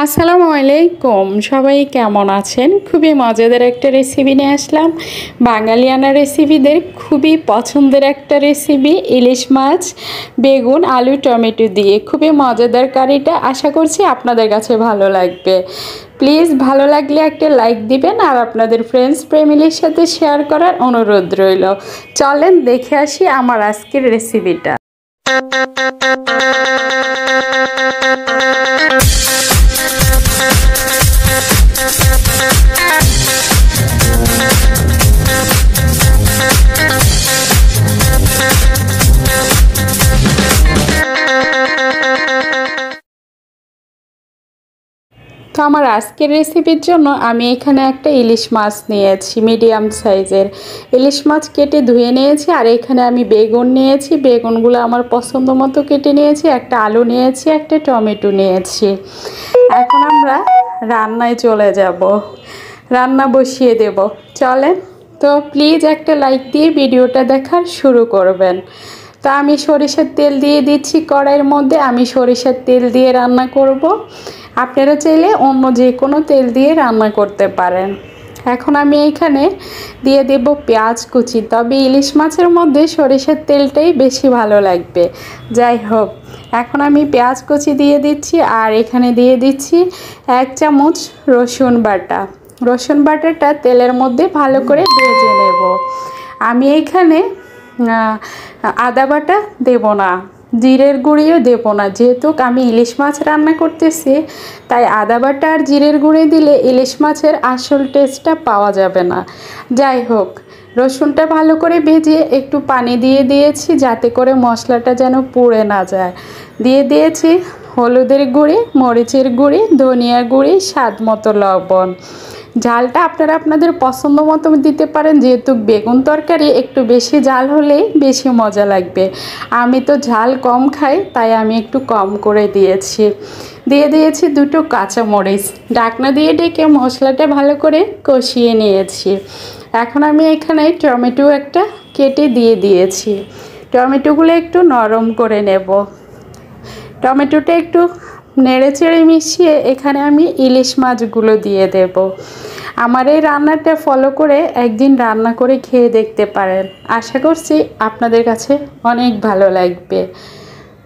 আসসালামু আলাইকুম, সবাই কেমন আছেন? খুবই মজাদার একটা রেসিপি নিয়ে আসলাম। বাঙালিয়ানা রেসিপিদের খুবই পছন্দের একটা রেসিপি, ইলিশ মাছ বেগুন আলু টমেটো দিয়ে খুবই মজাদার কারিটা। আশা করছি আপনাদের কাছে ভালো লাগবে। প্লিজ ভালো লাগলে একটা লাইক দিবেন আর আপনাদের ফ্রেন্ডস ফ্যামিলির সাথে শেয়ার করার অনুরোধ রইল। চলেন দেখে আসি আমার আজকের রেসিপিটা। তো আমার আজকের রেসিপির জন্য আমি এখানে একটা ইলিশ মাছ নিয়েছি, মিডিয়াম সাইজের ইলিশ মাছ কেটে ধুয়ে নিয়েছি। আর এখানে আমি বেগুন নিয়েছি, বেগুনগুলো আমার পছন্দ মতো কেটে নিয়েছি। একটা আলু নিয়েছি, একটা টমেটো নিয়েছি। এখন আমরা রান্নায় চলে যাব, রান্না বসিয়ে দেব। চলেন, তো প্লিজ একটা লাইক দিয়ে ভিডিওটা দেখার শুরু করবেন। তো আমি সরিষার তেল দিয়ে দিচ্ছি কড়াইয়ের মধ্যে। আমি সরিষার তেল দিয়ে রান্না করব, আপনারা চাইলে অন্য যে কোনো তেল দিয়ে রান্না করতে পারেন। এখন আমি এখানে দিয়ে দেব পেঁয়াজ কুচি, তবে ইলিশ মাছের মধ্যে সরিষার তেলটাই বেশি ভালো লাগবে। যাই হোক, এখন আমি পেঁয়াজ কুচি দিয়ে দিচ্ছি। আর এখানে দিয়ে দিচ্ছি 1 চামচ রসুন বাটা। রসুন বাটাটা তেলের মধ্যে ভালো করে ভেজে নেব। আমি এখানে আদা বাটা দেব না, জিরের গুঁড়িও দেব না, যেহেতু আমি ইলিশ মাছ রান্না করতেছি। তাই আদা বাটা আর জিরের গুঁড়ি দিলে ইলিশ মাছের আসল টেস্টটা পাওয়া যাবে না। যাই হোক, রসুনটা ভালো করে ভেজে একটু পানি দিয়ে দিয়েছি, যাতে করে মশলাটা যেন পুড়ে না যায়। দিয়ে দিয়েছি হলুদের গুঁড়ি, মরিচের গুঁড়ি, ধনিয়ার গুঁড়ি, স্বাদ মতো লবণ। ঝালটা আপনারা আপনাদের পছন্দ মতো দিতে পারেন, যেহেতু বেগুন তরকারি একটু বেশি ঝাল হলেই বেশি মজা লাগবে। আমি তো ঝাল কম খাই, তাই আমি একটু কম করে দিয়েছি। দিয়ে দিয়েছি 2টো কাঁচামরিচ। ঢাকনা দিয়ে ডেকে মশলাটা ভালো করে কষিয়ে নিয়েছি। এখন আমি এখানে টমেটো একটা কেটে দিয়ে দিয়েছি। টমেটোগুলো একটু নরম করে নেব। টমেটোটা একটু নেড়ে চেড়ে মিশিয়ে এখানে আমি ইলিশ মাছগুলো দিয়ে দেব। আমার এই রান্নাটা ফলো করে একদিন রান্না করে খেয়ে দেখতে পারেন, আশা করছি আপনাদের কাছে অনেক ভালো লাগবে।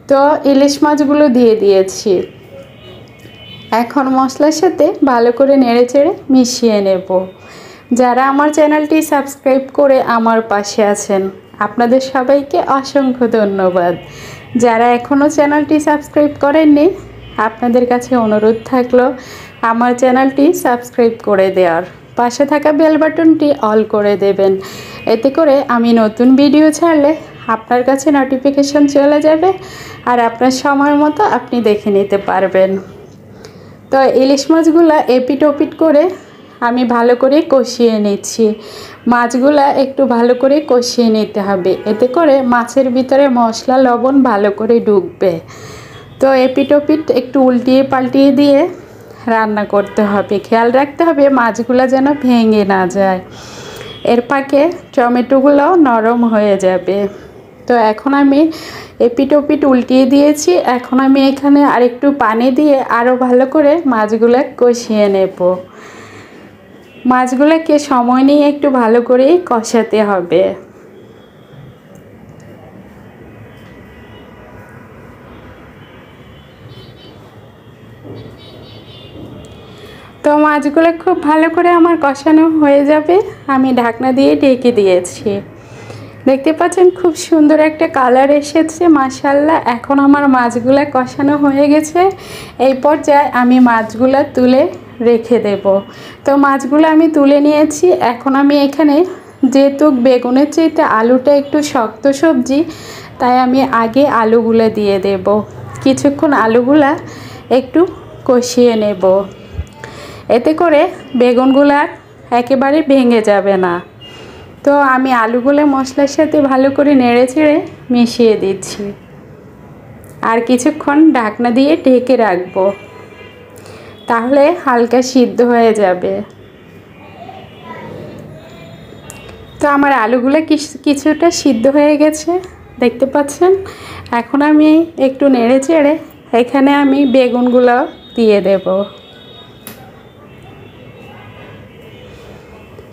তো ইলিশ মাছগুলো দিয়ে দিয়েছি। এখন মশলার সাথে ভালো করে নেড়ে চেড়ে মিশিয়ে নেব। যারা আমার চ্যানেলটি সাবস্ক্রাইব করে আমার পাশে আছেন, আপনাদের সবাইকে অসংখ্য ধন্যবাদ। যারা এখনও চ্যানেলটি সাবস্ক্রাইব করেননি, আপনাদের কাছে অনুরোধ থাকলো আমার চ্যানেলটি সাবস্ক্রাইব করে দেওয়ার, পাশে থাকা বেল বাটনটি অল করে দেবেন। এতে করে আমি নতুন ভিডিও ছাড়লে আপনার কাছে নোটিফিকেশন চলে যাবে আর আপনার সময় মতো আপনি দেখে নিতে পারবেন। তো ইলিশ মাছগুলো এপিট ওপিট করে আমি ভালো করে কষিয়ে নিচ্ছি। মাছগুলা একটু ভালো করে কষিয়ে নিতে হবে, এতে করে মাছের ভিতরে মশলা লবণ ভালো করে ঢুকবে। তো এপিট ওপিট একটু উল্টিয়ে পাল্টিয়ে দিয়ে রান্না করতে হবে। খেয়াল রাখতে হবে মাছগুলো যেন ভেঙে না যায়। এর ফাঁকে টমেটোগুলোও নরম হয়ে যাবে। তো এখন আমি এপিট ওপিট উল্টিয়ে দিয়েছি। এখন আমি এখানে আরেকটু পানি দিয়ে আরও ভালো করে মাছগুলো কষিয়ে নেব। মাছগুলোকে সময় নিয়ে একটু ভালো করেই কষাতে হবে। তো মাছগুলো খুব ভালো করে আমার কষানো হয়ে যাবে। আমি ঢাকনা দিয়ে ঢেকে দিয়েছি। দেখতে পাচ্ছেন খুব সুন্দর একটা কালার এসেছে, মাশাআল্লাহ। এখন আমার মাছগুলো কষানো হয়ে গেছে। এই পর্যায়ে আমি মাছগুলো তুলে রেখে দেব। তো মাছগুলো আমি তুলে নিয়েছি। এখন আমি এখানে, যেহেতু বেগুনের চাইতে আলুটা একটু শক্ত সবজি, তাই আমি আগে আলুগুলো দিয়ে দেব। কিছুক্ষণ আলুগুলা একটু কষিয়ে নেব, এতে করে বেগুনগুলা একেবারে ভেঙে যাবে না। তো আমি আলুগুলো মশলার সাথে ভালো করে নেড়ে চেড়ে মিশিয়ে দিচ্ছি। আর কিছুক্ষণ ঢাকনা দিয়ে ঢেকে রাখবো, তাহলে হালকা সিদ্ধ হয়ে যাবে। তো আমার আলুগুলো কিছুটা সিদ্ধ হয়ে গেছে, দেখতে পাচ্ছেন। এখন আমি একটু নেড়ে চেড়ে এখানে আমি বেগুনগুলো দিয়ে দেব।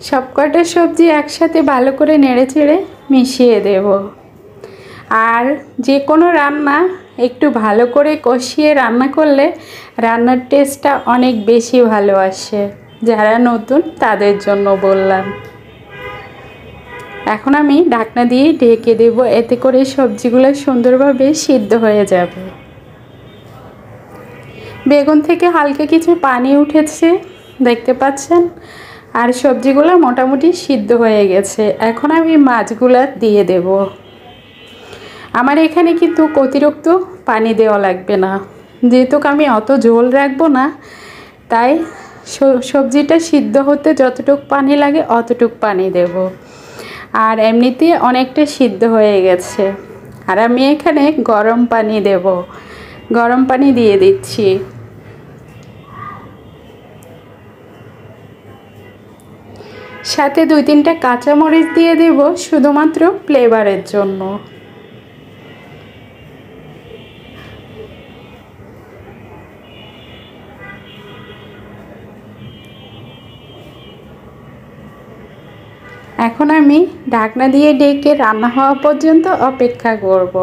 সবকটা সবজি একসাথে ভালো করে নেড়েচেড়ে মিশিয়ে দেব। আর যে কোনো রান্না একটু ভালো করে কষিয়ে রান্না করলে রান্নার টেস্টটা অনেক বেশি ভালো আসে। যারা নতুন তাদের জন্য বললাম। এখন আমি ঢাকনা দিয়ে ঢেকে দেব, এতে করে সবজিগুলো সুন্দরভাবে সিদ্ধ হয়ে যাবে। বেগুন থেকে হালকা কিছু পানি উঠেছে, দেখতে পাচ্ছেন। আর সবজিগুলো মোটামুটি সিদ্ধ হয়ে গেছে। এখন আমি মাছগুলো দিয়ে দেব। আমার এখানে কিন্তু অতিরিক্ত পানি দেওয়া লাগবে না, যেহেতু আমি অত ঝোল রাখবো না, তাই সবজিটা সিদ্ধ হতে যতটুকু পানি লাগে অতটুকু পানি দেব। আর এমনিতে অনেকটা সিদ্ধ হয়ে গেছে। আর আমি এখানে গরম পানি দেব, গরম পানি দিয়ে দিচ্ছি। সাথে 2-3টা কাঁচামরিচ দিয়ে দেব শুধুমাত্র ফ্লেভারের জন্য। এখন আমি ঢাকনা দিয়ে ঢেকে রান্না হওয়া পর্যন্ত অপেক্ষা করব।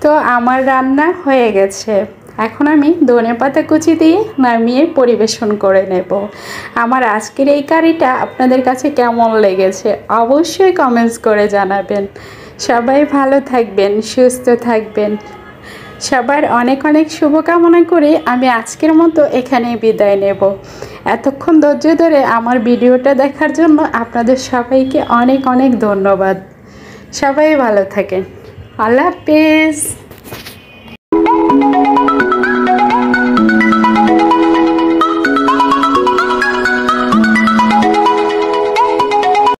তো আমার রান্না হয়ে গেছে। এখন আমি ধনেপাতা কুচি দিয়ে নামিয়ে পরিবেশন করে নেব। আমার আজকের এই কারিটা আপনাদের কাছে কেমন লেগেছে অবশ্যই কমেন্টস করে জানাবেন। সবাই ভালো থাকবেন, সুস্থ থাকবেন। সবার অনেক অনেক শুভকামনা করে আমি আজকের মতো এখানেই বিদায় নেব। এতক্ষণ ধৈর্য ধরে আমার ভিডিওটা দেখার জন্য আপনাদের সবাইকে অনেক অনেক ধন্যবাদ। সবাই ভালো থাকেন। আল্লাহ হাফেজ।